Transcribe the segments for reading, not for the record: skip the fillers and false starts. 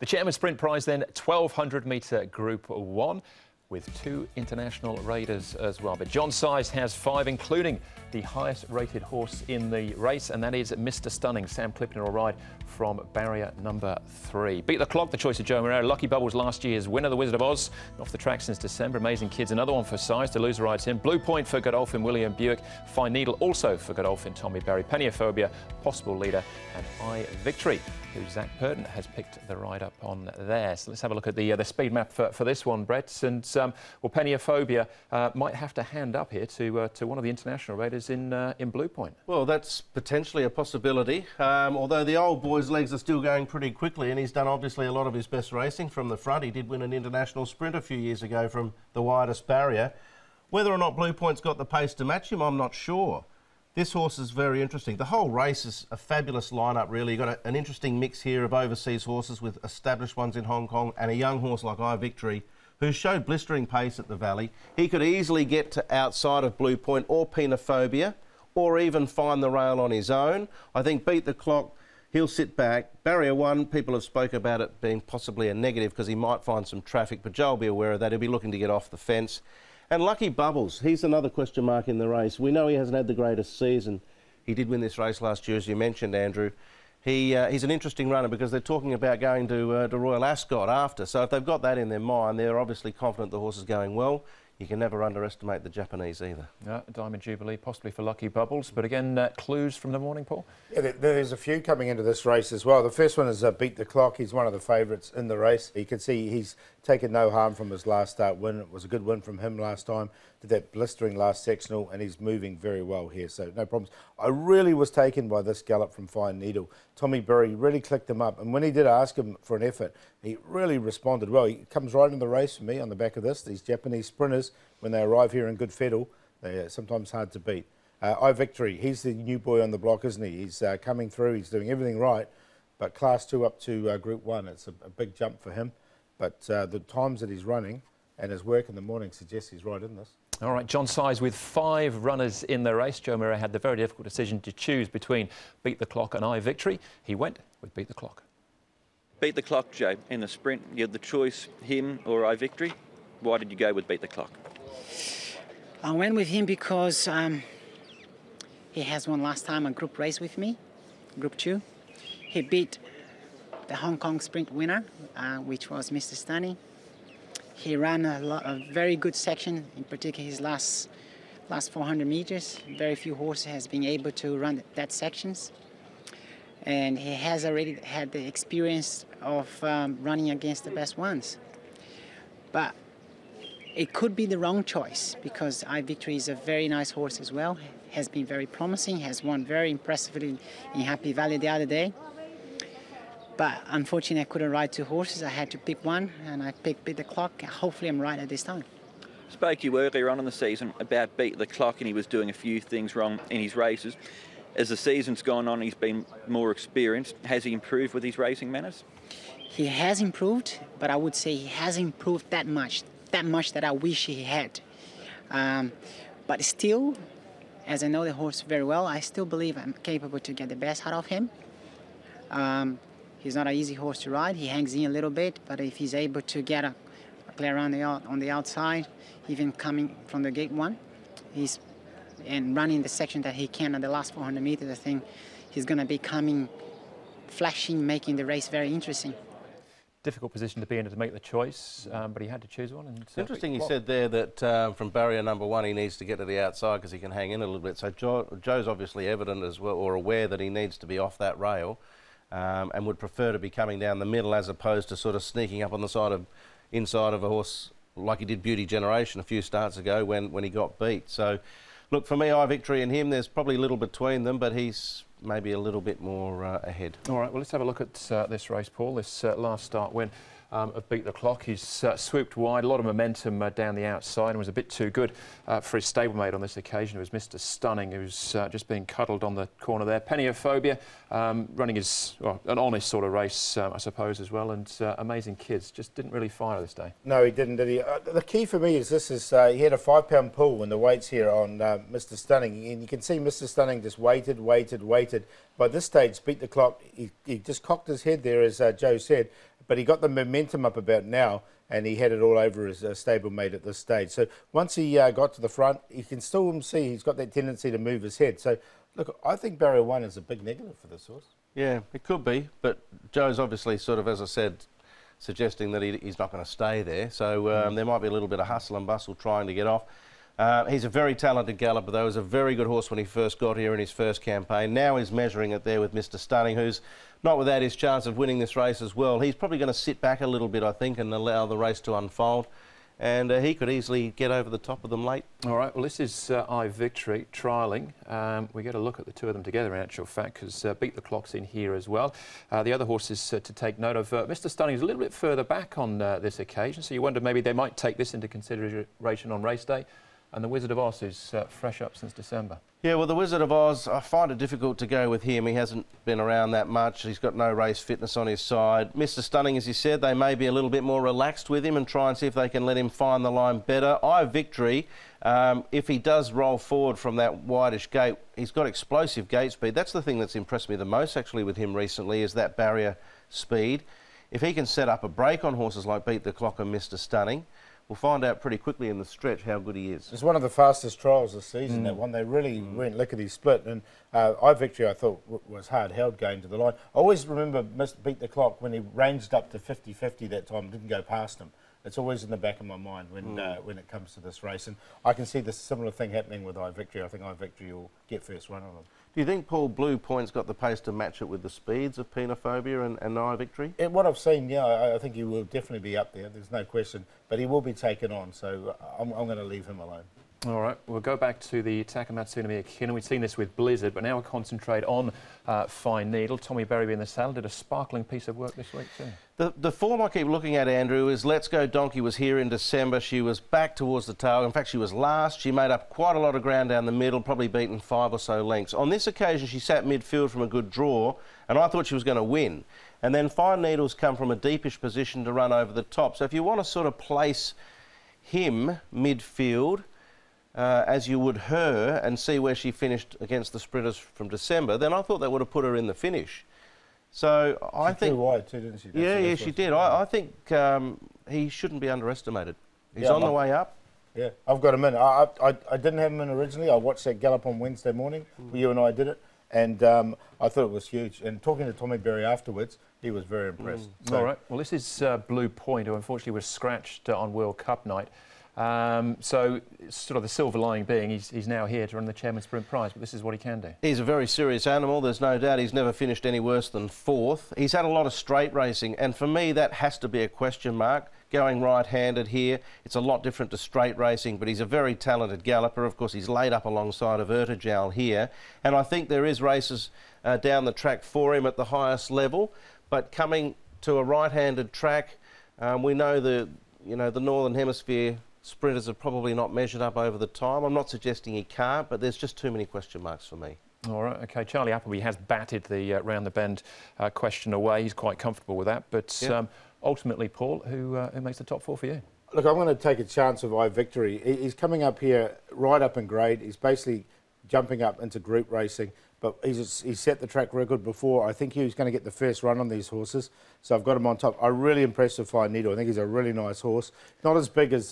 The Chairman's Sprint Prize then, 1200 metre Group 1, with 2 international raiders as well. But John Size has 5, including the highest rated horse in the race, and that is Mr. Stunning. Sam Clifton will ride from barrier number 3. Beat the Clock, the choice of Joe Moreira. Lucky Bubbles, last year's winner, the Wizard of Oz, off the track since December. Amazing Kids, another one for Size. Deleuze rides him. Blue Point for Godolphin William Buick. Fine Needle also for Godolphin Tommy Berry. Peniophobia, possible leader, and I Victory, who Zach Purden has picked the ride up on there. So let's have a look at the speed map for this one, Brett. And well, Peniophobia might have to hand up here to one of the international raiders in Blue Point. Well, that's potentially a possibility. Although the old boy's legs are still going pretty quickly, and he's done obviously a lot of his best racing from the front. He did win an international sprint a few years ago from the widest barrier. Whether or not Blue Point's got the pace to match him, I'm not sure. This horse is very interesting. The whole race is a fabulous lineup, really. You've got an interesting mix here of overseas horses with established ones in Hong Kong and a young horse like I Victory, who showed blistering pace at the Valley. He could easily get to outside of Blue Point or Peniophobia, or even find the rail on his own. I think Beat the Clock, he'll sit back. Barrier 1, people have spoke about it being possibly a negative because he might find some traffic, but Joe will be aware of that. He'll be looking to get off the fence. And Lucky Bubbles, he's another question mark in the race. We know he hasn't had the greatest season. He did win this race last year, as you mentioned, Andrew. He's an interesting runner because they're talking about going to Royal Ascot after. So if they've got that in their mind, they're obviously confident the horse is going well. You can never underestimate the Japanese either. Diamond Jubilee, possibly for Lucky Bubbles. But again, clues from the morning, Paul? Yeah, there's a few coming into this race as well. The first one is Beat the Clock. He's one of the favourites in the race. You can see he's taken no harm from his last start win. It was a good win from him last time. Did that blistering last sectional, and he's moving very well here, so no problems. I really was taken by this gallop from Fine Needle. Tommy Berry really clicked him up, and when he did ask him for an effort, he really responded well. He comes right in the race for me on the back of this. These Japanese sprinters, when they arrive here in good fettle, they're sometimes hard to beat. I Victory, he's the new boy on the block, isn't he? He's coming through, he's doing everything right, but Class 2 up to Group 1, it's a big jump for him. But the times that he's running and his work in the morning suggests he's right in this. All right, John Size with 5 runners in the race. Joe Moreira had the very difficult decision to choose between Beat the Clock and I Victory. He went with Beat the Clock. Beat the Clock, Joe. In the sprint, you had the choice, him or I Victory. Why did you go with Beat the Clock? I went with him because he has won last time a group race with me, Group 2. He beat the Hong Kong sprint winner, which was Mr. Stunning. He ran a very good section, in particular his last 400 meters. Very few horses has been able to run that sections. And he has already had the experience of running against the best ones. But it could be the wrong choice because I Victory is a very nice horse as well. Has been very promising, has won very impressively in Happy Valley the other day. But unfortunately, I couldn't ride 2 horses. I had to pick one, and I picked Beat the Clock. Hopefully, I'm right at this time. Spoke to you earlier on in the season about Beat the Clock, and he was doing a few things wrong in his races. As the season's gone on, he's been more experienced. Has he improved with his racing manners? He has improved, but I would say he hasn't improved that much that I wish he had. But still, as I know the horse very well, I still believe I'm capable to get the best out of him. He's not an easy horse to ride. He hangs in a little bit, but if he's able to get a play around on the outside, even coming from the gate 1, and running the section that he can at the last 400 meters, I think he's going to be coming, flashing, making the race very interesting. Difficult position to be in to make the choice, but he had to choose one. And it's interesting you said there that from barrier number 1 he needs to get to the outside because he can hang in a little bit. So Joe's obviously evident as well, or aware that he needs to be off that rail. And would prefer to be coming down the middle as opposed to sort of sneaking up on the inside of a horse like he did Beauty Generation a few starts ago when he got beat. So, look, for me, I Victory and him, there's probably a little between them, but he's maybe a little bit more ahead. All right, well, let's have a look at this race, Paul. This last start win of Beat the Clock. He's swooped wide, a lot of momentum down the outside, and was a bit too good for his stablemate on this occasion. It was Mr. Stunning, who's just being cuddled on the corner there. Peniophobia, running his, well, an honest sort of race, I suppose, as well, and Amazing Kids just didn't really fire this day. No, he didn't, did he? The key for me is this is, he had a 5-pound pull when the weights here on Mr. Stunning, and you can see Mr. Stunning just waited, by this stage, Beat the Clock, he just cocked his head there, as Joe said, but he got the momentum up about now, and he had it all over his stablemate at this stage. So once he got to the front, you can still see he's got that tendency to move his head. So, look, I think barrier 1 is a big negative for this horse. Yeah, it could be, but Joe's obviously sort of, as I said, suggesting that he's not going to stay there. So there might be a little bit of hustle and bustle trying to get off. He's a very talented galloper, though. He was a very good horse when he first got here in his first campaign. Now he's measuring it there with Mr. Stunning, who's not without his chance of winning this race as well. He's probably going to sit back a little bit, I think, and allow the race to unfold. And he could easily get over the top of them late. All right, well, this is I Victory trialling. We get a look at the two of them together, in actual fact, because Beat the Clock's in here as well. The other horses to take note of. Mr. Stunning is a little bit further back on this occasion, so you wonder maybe they might take this into consideration on race day. And the Wizard of Oz is fresh up since December. Yeah, well, the Wizard of Oz, I find it difficult to go with him. He hasn't been around that much. He's got no race fitness on his side. Mr. Stunning, as he said, they may be a little bit more relaxed with him and try and see if they can let him find the line better. I Victory, if he does roll forward from that wideish gate, he's got explosive gate speed. That's the thing that's impressed me the most, actually, with him recently, is that barrier speed. If he can set up a break on horses like Beat the Clock and Mr. Stunning, we'll find out pretty quickly in the stretch how good he is. It's one of the fastest trials this season, that one. They really went lickety-split. And I Victory, I thought, was hard-held going to the line. I always remember Beat the Clock when he ranged up to 50-50 that time, didn't go past him. It's always in the back of my mind when it comes to this race. And I can see this similar thing happening with I Victory. I think I Victory will get first run on him. Do you think Paul Blue Point's got the pace to match it with the speeds of Penophobia and I Victory? What I've seen, yeah, I think he will definitely be up there. There's no question. But he will be taken on, so I'm going to leave him alone. All right, we'll go back to the Takamatsu Kin. We've seen this with Blizzard, but now we'll concentrate on Fine Needle. Tommy Berryby in the saddle did a sparkling piece of work this week too. The form I keep looking at, Andrew, is Let's Go Donkey was here in December. She was back towards the tail. In fact, she was last. She made up quite a lot of ground down the middle, probably beaten 5 or so lengths. On this occasion, she sat midfield from a good draw, and I thought she was going to win. And then Fine Needle's come from a deepish position to run over the top. So if you want to sort of place him midfield, as you would her, and see where she finished against the sprinters from December, then I thought that would have put her in the finish. So I think... She flew wide too, didn't she? Yeah, she did. I think he shouldn't be underestimated. He's on the way up. Yeah, I've got him in. I didn't have him in originally. I watched that gallop on Wednesday morning. You and I did it. And I thought it was huge. And talking to Tommy Berry afterwards, he was very impressed. So, all right. Well, this is Blue Point, who unfortunately was scratched on World Cup night. So sort of the silver lining being he's now here to run the Chairman's Sprint Prize, but this is what he can do. He's a very serious animal. There's no doubt he's never finished any worse than 4th. He's had a lot of straight racing, and for me that has to be a question mark. Going right-handed here, it's a lot different to straight racing, but he's a very talented galloper. Of course, he's laid up alongside of Ertajal here, and I think there is races down the track for him at the highest level, but coming to a right-handed track, we know the Northern Hemisphere sprinters have probably not measured up over the time. I'm not suggesting he can't, but there's just too many question marks for me. All right, OK. Charlie Appleby has batted the round-the-bend question away. He's quite comfortable with that. But yep. Ultimately, Paul, who makes the top 4 for you? Look, I'm going to take a chance of I Victory. He's coming up here right up in grade. He's basically jumping up into group racing. But he's set the track record before. I think he was going to get the first run on these horses. So I've got him on top. I'm really impressed with Fine Needle. I think he's a really nice horse. Not as big as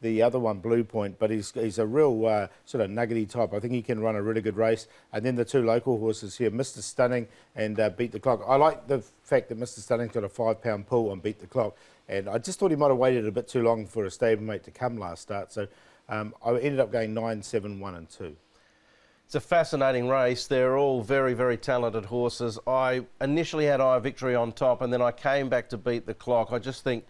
the other one, Blue Point, but he's a real sort of nuggety type. I think he can run a really good race. And then the 2 local horses here, Mr. Stunning and Beat the Clock. I like the fact that Mr. Stunning's got a 5-pound pull on Beat the Clock. And I just thought he might have waited a bit too long for a stablemate to come last start. So I ended up going 9, 7, 1 and 2. It's a fascinating race. They're all very, very talented horses. I initially had I Victory on top, and then I came back to Beat the Clock. I just think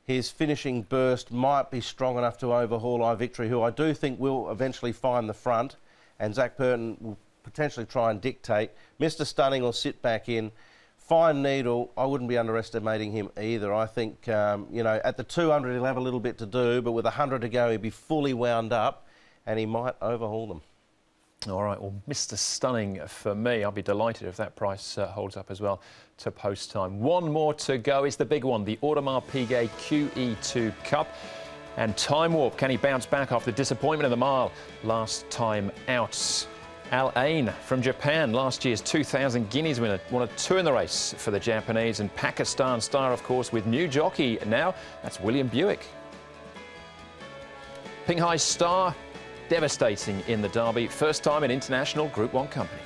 his finishing burst might be strong enough to overhaul I Victory, who I do think will eventually find the front, and Zach Burton will potentially try and dictate. Mr. Stunning will sit back in. Fine Needle, I wouldn't be underestimating him either. I think, at the 200 he'll have a little bit to do, but with 100 to go he'll be fully wound up, and he might overhaul them. All right, well, Mr. Stunning for me. I'll be delighted if that price holds up as well to post time. One more to go. It's the big one, the Audemars Piguet QE2 Cup. And Time Warp, can he bounce back after the disappointment of the mile last time out? Al Ain from Japan, last year's 2,000 Guineas winner, won a 2 in the race for the Japanese. And Pakistan star, of course, with new jockey now, that's William Buick. Ping Hai Star, devastating in the Derby, first time in international Group 1 company.